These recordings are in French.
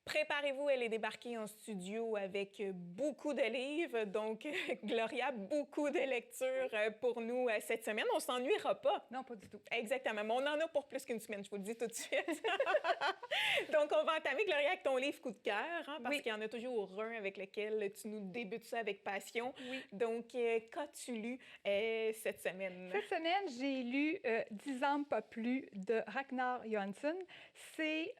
Préparez-vous, elle est débarquée en studio avec beaucoup de livres. Donc, Gloria, beaucoup de lectures pour nous cette semaine. On s'ennuiera pas. Non, pas du tout. Exactement. Mais on en a pour plus qu'une semaine, je vous le dis tout de suite. Donc, on va entamer, Gloria, avec ton livre coup de cœur, hein, parce qu'il y en a toujours un avec lequel tu nous débutes ça avec passion. Oui. Donc, qu'as-tu lu cette semaine? Cette semaine, j'ai lu 10 ans pas plus de Ragnar Johansson. C'est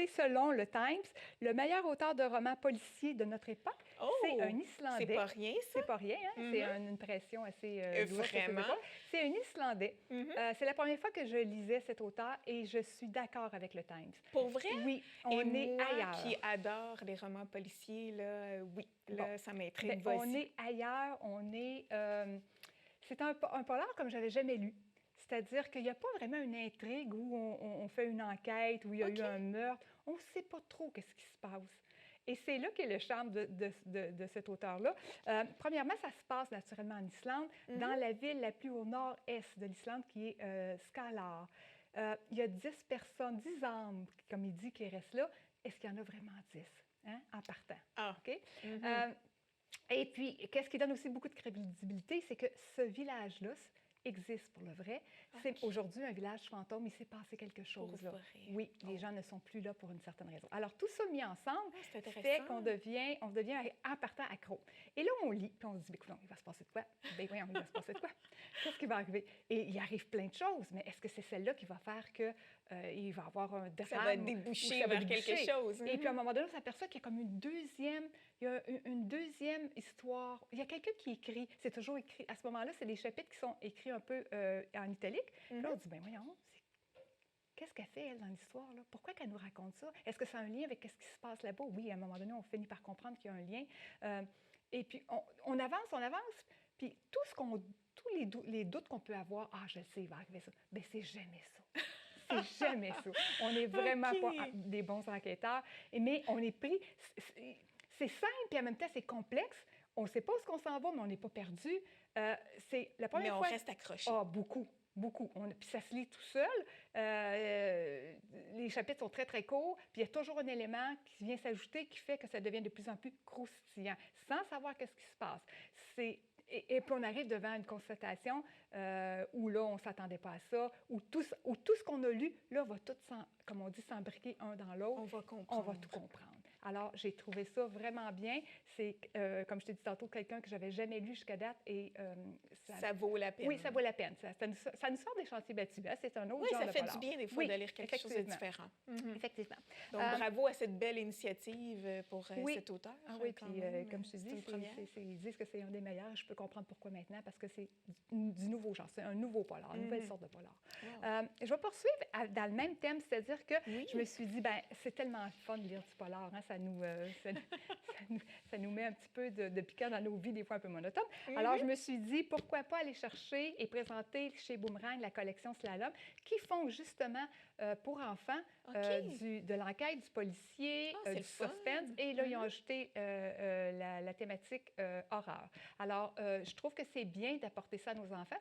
selon le Times, le meilleur auteur de romans policiers de notre époque. Oh, c'est un Islandais. C'est pas rien, ça? C'est pas rien, hein? C'est une pression assez lourde. Vraiment? C'est un Islandais. C'est la première fois que je lisais cet auteur et je suis d'accord avec le Times. Pour vrai? Oui, on est moi, ailleurs. Qui adore les romans policiers, là, oui, là, bon. ça m'intrigue. On est ailleurs, on est... c'est un polar comme je n'avais jamais lu. C'est-à-dire qu'il n'y a pas vraiment une intrigue où on fait une enquête, où il y a eu un meurtre. On ne sait pas trop qu'est-ce qui se passe. Et c'est là qu'est le charme de cet auteur-là. Premièrement, ça se passe naturellement en Islande, dans la ville la plus au nord-est de l'Islande, qui est Skalar. Il y a 10 personnes, 10 âmes, comme il dit, qui restent là. Est-ce qu'il y en a vraiment 10, hein, en partant? Ah. OK? Et puis, qu'est-ce qui donne aussi beaucoup de crédibilité, c'est que ce village-là existe pour le vrai. C'est aujourd'hui un village fantôme. Il s'est passé quelque chose. Là. Oui, les gens ne sont plus là pour une certaine raison. Alors, tout ça mis ensemble fait qu'on devient en partant accro. Et là, on lit, puis on se dit, écoute, il va se passer de quoi? Bien, voyons, il va se passer de quoi? Qu'est-ce qui va arriver? Et il arrive plein de choses, mais est-ce que c'est celle-là qui va faire qu'il va avoir un drame? Ça va déboucher vers quelque chose. Et puis, à un moment donné, on s'aperçoit qu'il y a comme une deuxième histoire. Il y a quelqu'un qui écrit. C'est toujours écrit. À ce moment-là, c'est des chapitres qui sont écrits un peu en italique. Puis là, on dit, bien voyons, qu'est-ce qu'elle fait, elle, dans l'histoire? Là? Pourquoi qu'elle nous raconte ça? Est-ce que ça a un lien avec ce qui se passe là-bas? Oui, à un moment donné, on finit par comprendre qu'il y a un lien. Et puis, on avance, puis tous les doutes qu'on peut avoir, je le sais, il va arriver ça. Bien, c'est jamais ça. C'est jamais ça. On n'est vraiment pas des bons enquêteurs, mais on est pris... C'est simple, puis en même temps, c'est complexe. On ne sait pas où on s'en va, mais on n'est pas perdu. C'est la première fois... Mais on reste accroché. Beaucoup. Puis ça se lit tout seul. Les chapitres sont très, très courts. Puis il y a toujours un élément qui vient s'ajouter qui fait que ça devient de plus en plus croustillant, sans savoir qu'est-ce qui se passe. Et puis on arrive devant une constatation où là, on ne s'attendait pas à ça, où tout ce qu'on a lu, là, va tout, comme on dit, s'embriquer un dans l'autre. On va comprendre. On va tout comprendre. Alors, j'ai trouvé ça vraiment bien. C'est, comme je t'ai dit tantôt, quelqu'un que je n'avais jamais lu jusqu'à date. Et ça vaut la peine. Oui, ça vaut la peine. Ça nous sort des chantiers battus. Hein? C'est un autre genre de polar. Oui, ça fait du bien des fois de lire quelque chose de différent. Effectivement. Donc, bravo à cette belle initiative pour cet auteur. Oui, puis comme je te dis, ils disent que c'est un des meilleurs. Je peux comprendre pourquoi maintenant, parce que c'est du nouveau genre. C'est un nouveau polar, une nouvelle sorte de polar. Wow. Je vais poursuivre dans le même thème, c'est-à-dire que je me suis dit, c'est tellement fun de lire du polar. Hein? Ça nous met un petit peu de piquant dans nos vies, des fois un peu monotones. Alors, je me suis dit, pourquoi pas aller chercher et présenter chez Boomerang la collection Slalom, qui font justement pour enfants de l'enquête, du policier, du suspense. Et là, ils ont ajouté la thématique horreur. Alors, je trouve que c'est bien d'apporter ça à nos enfants.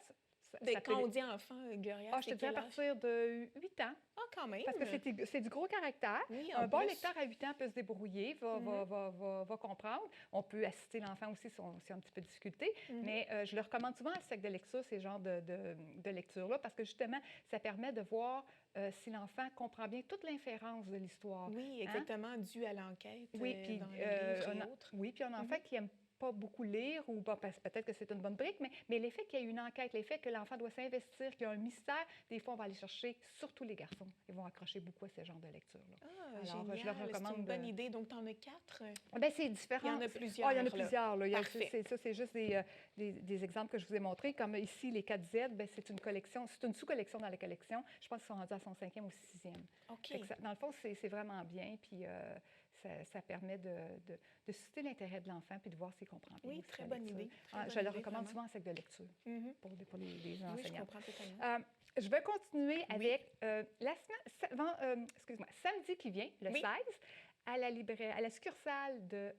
Quand on dit enfant, Gloria, je te dis à partir de 8 ans. Ah, quand même! Parce que c'est du gros caractère. Oui, un bon lecteur à 8 ans peut se débrouiller, va comprendre. On peut assister l'enfant aussi si on a un petit peu de difficulté. Mais je le recommande souvent à ce sac de lecture, ces genres de lecture-là, parce que justement, ça permet de voir si l'enfant comprend bien toute l'inférence de l'histoire. Oui, exactement, dû à l'enquête dans le livre et autres. Oui, puis un enfant qui aime pas beaucoup lire, ou peut-être que c'est une bonne brique, mais l'effet qu'il y ait une enquête, l'effet que l'enfant doit s'investir, qu'il y a un mystère, des fois, on va aller chercher, surtout les garçons. Ils vont accrocher beaucoup à ce genre de lecture-là. Ah, alors, génial. Je leur recommande. C'est une bonne idée. Donc, tu en as 4? Bien, c'est différent. Il y en a plusieurs. Il y en a plusieurs. Là. Parfait. Ça, c'est juste des exemples que je vous ai montrés. Comme ici, les 4Z, c'est une collection, c'est une sous-collection dans la collection. Je pense qu'ils sont rendus à son 5e ou 6e. OK. Dans le fond, c'est vraiment bien. Puis, ça permet de susciter l'intérêt de l'enfant puis de voir s'il comprend bien. Oui, très bonne idée. Je le recommande souvent en sac de lecture pour les enseignants. Oui, je comprends totalement. Je vais continuer avec samedi qui vient, le 16, à la succursale de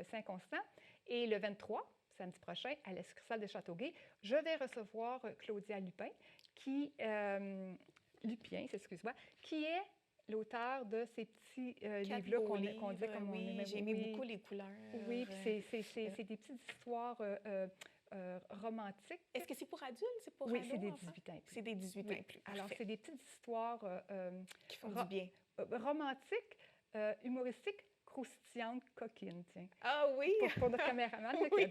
Saint-Constant, et le 23, samedi prochain, à la succursale de Châteauguay, je vais recevoir Claudia Lupien, qui est l'auteur de ces petits livres-là qu'on disait comme on aimait. J'ai aimé beaucoup les couleurs. Oui, puis c'est des petites histoires romantiques. Est-ce que c'est pour adultes? C'est pour oui, ados, c'est des enfants? 18 ans et plus. C'est des 18 ans et plus. Alors, Parfait. c'est des petites histoires qui font du bien. Romantiques, humoristiques, croustillantes, coquines, tiens. Ah oui! Pour notre caméraman, oui.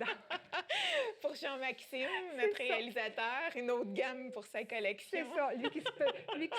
Pour Jean-Maxime, notre réalisateur, une autre gamme pour sa collection. C'est ça, lui qui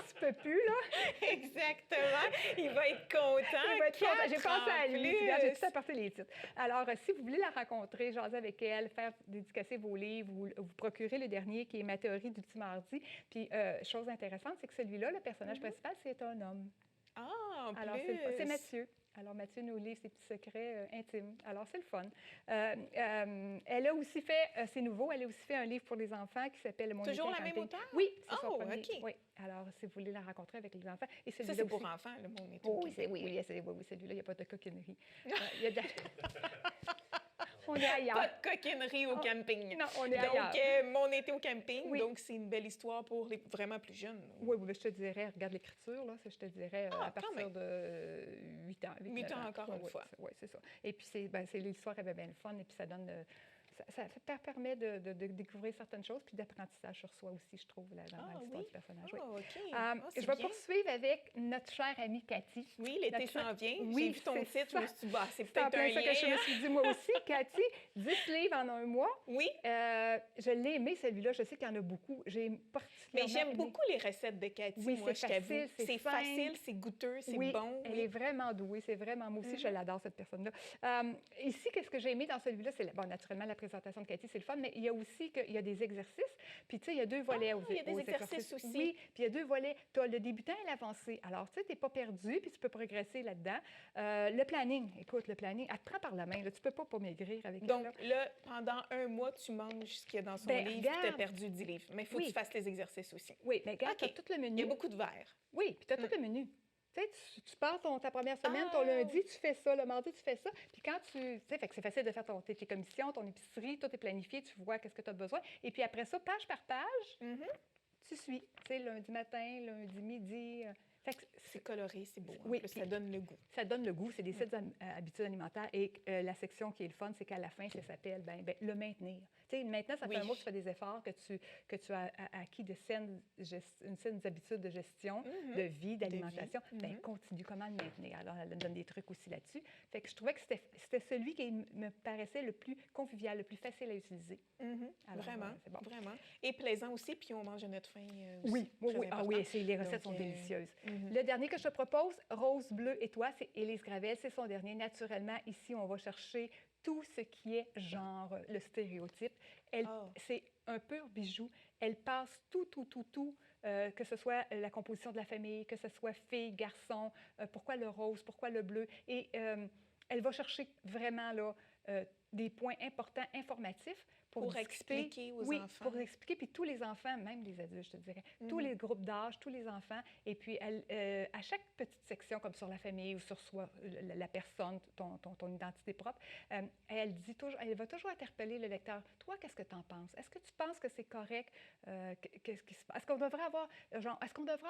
se peut plus, là. Exactement. Il va être content. Il va être content. J'ai pensé à lui. J'ai tout apporté les titres. Alors, si vous voulez la rencontrer, jaser avec elle, faire dédicacer vos livres, vous procurez le dernier qui est Ma théorie du petit mardi. Puis, chose intéressante, c'est que celui-là, le personnage principal, c'est un homme. Ah, en alors, plus! C'est Mathieu. Alors, Mathieu nous livre ses petits secrets intimes. Alors, c'est le fun. Elle a aussi fait, c'est nouveau, elle a aussi fait un livre pour les enfants qui s'appelle Mon Toujours été la en même camping. auteure? Oui, c'est son Oh, premier. OK. Oui. Alors, si vous voulez la rencontrer avec les enfants. Et ça, c'est pour enfants, le Mon été. Oui, celui-là, il n'y a pas de coquinerie. Il y a de... On est ailleurs. Pas de coquinerie au camping. Non, on est ailleurs. Donc, Mon été au camping, oui. donc c'est une belle histoire pour les vraiment plus jeunes. Oui, je te dirais, regarde l'écriture, là, je te dirais à partir de 8 ans. 8 ans encore une fois. Oui, c'est ça. Et puis, l'histoire avait bien le fun, et puis ça donne... Ça permet de découvrir certaines choses, puis d'apprentissage sur soi aussi, je trouve, dans l'histoire du personnage. Oui. OK. Je vais poursuivre avec notre chère amie Cathy. Oui, l'été s'en vient. Oui, j'ai vu ton titre, je me suis dit, c'est peut-être un lien. C'est que je me suis dit, moi aussi. Cathy, 10 livres en un mois. Oui. Je l'ai aimé, celui-là. Je sais qu'il y en a beaucoup. J'ai particulièrement Mais j'aime beaucoup les recettes de Cathy, oui, moi, c'est facile, c'est facile, c'est goûteux, c'est bon. Elle est vraiment douée. C'est vraiment... Moi aussi, je l'adore, cette personne-là. Ici, qu'est-ce que j'ai aimé dans celui-là? C'est, naturellement, la présentation de Cathy, c'est le fun, mais il y a aussi qu'il y a des exercices. Puis, tu sais, il y a 2 volets il y a des exercices aussi. Oui, puis il y a 2 volets. Tu as le débutant et l'avancé. Alors, tu sais, tu n'es pas perdu, puis tu peux progresser là-dedans. Le planning, écoute, le planning, elle te prend par la main. Là, tu ne peux pas maigrir avec donc, là, pendant un mois, tu manges ce qu'il y a dans son livre, tu as perdu 10 livres. Mais il faut que tu fasses les exercices aussi. Oui, mais regarde, tu as tout le menu. Il y a beaucoup de verres. Oui, puis tu as tout le menu. Tu sais, tu pars ta première semaine, ton lundi, tu fais ça, le mardi, tu fais ça. Puis quand tu sais, fait que c'est facile de faire tes commissions, ton épicerie, tout est planifié, tu vois qu'est-ce que tu as besoin. Et puis après ça, page par page, tu suis. Tu sais, lundi matin, lundi midi. Fait que c'est coloré, c'est beau. Oui, plus, ça donne le goût. Ça donne le goût. C'est des 7 habitudes alimentaires. Et la section qui est le fun, c'est qu'à la fin, ça s'appelle le maintenir. Tu sais, maintenant, ça fait un mois que tu fais des efforts, que tu as acquis une saine habitude de gestion, de vie, d'alimentation. Bien, continue. Comment le maintenir? Alors, elle donne des trucs aussi là-dessus. Fait que je trouvais que c'était celui qui me paraissait le plus convivial, le plus facile à utiliser. Alors, vraiment. Et plaisant aussi, puis on mange à notre faim Oui, aussi. les recettes sont délicieuses. Le dernier que je te propose, Rose bleue et toi, c'est Élise Gravel. C'est son dernier. Naturellement, ici, on va chercher tout ce qui est genre, le stéréotype. C'est un pur bijou. Elle passe tout, que ce soit la composition de la famille, que ce soit fille, garçon, pourquoi le rose, pourquoi le bleu. Et elle va chercher vraiment là, des points importants, informatifs, pour expliquer aux enfants. Pour expliquer, puis tous les enfants, même les adultes, je te dirais, tous les groupes d'âge, tous les enfants, et puis à chaque petite section, comme sur la famille ou sur soi, la personne, ton identité propre, elle va toujours interpeller le lecteur. Toi, qu'est-ce que tu en penses? Est-ce que tu penses que c'est correct? Est-ce qu'on devrait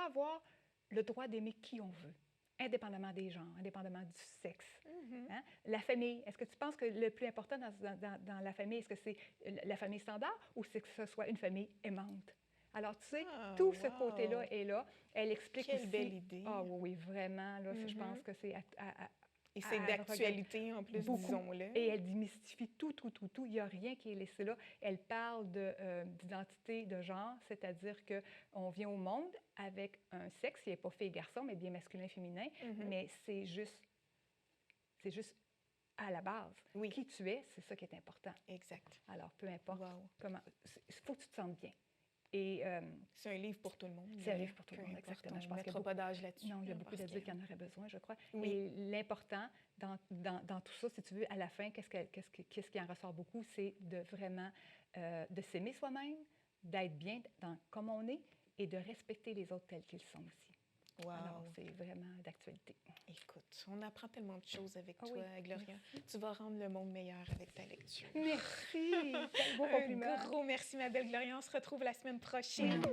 avoir le droit d'aimer qui on veut? Indépendamment des genres, indépendamment du sexe. Hein? La famille, est-ce que tu penses que le plus important dans la famille, est-ce que c'est la famille standard ou c'est que ce soit une famille aimante? Alors, tu sais, tout ce côté-là est là. Elle explique aussi... Quelle belle idée! Ah oui, vraiment, là, je pense que c'est et c'est d'actualité, en plus, disons-le. Et elle démystifie tout. Il n'y a rien qui est laissé là. Elle parle d'identité de genre, c'est-à-dire qu'on vient au monde avec un sexe qui n'est pas fille et garçon, mais bien masculin-féminin, mais c'est juste à la base. Oui. Qui tu es, c'est ça qui est important. Exact. Alors, peu importe comment... Il faut que tu te sentes bien. Et, c'est un livre pour tout le monde. C'est un livre pour tout le monde, exactement. Je ne mettrai pas d'âge là-dessus. Non, il y a beaucoup d'adultes qui en auraient besoin, je crois. Oui. Et l'important dans tout ça, si tu veux, à la fin, qu'est-ce qui en ressort beaucoup, c'est de vraiment de s'aimer soi-même, d'être bien comme on est et de respecter les autres tels qu'ils sont aussi. Wow. Alors, c'est vraiment d'actualité. Écoute, on apprend tellement de choses avec toi, Gloria. Merci. Tu vas rendre le monde meilleur avec ta lecture. Merci! C'est un beau compliment. Un gros merci, ma belle Gloria. On se retrouve la semaine prochaine.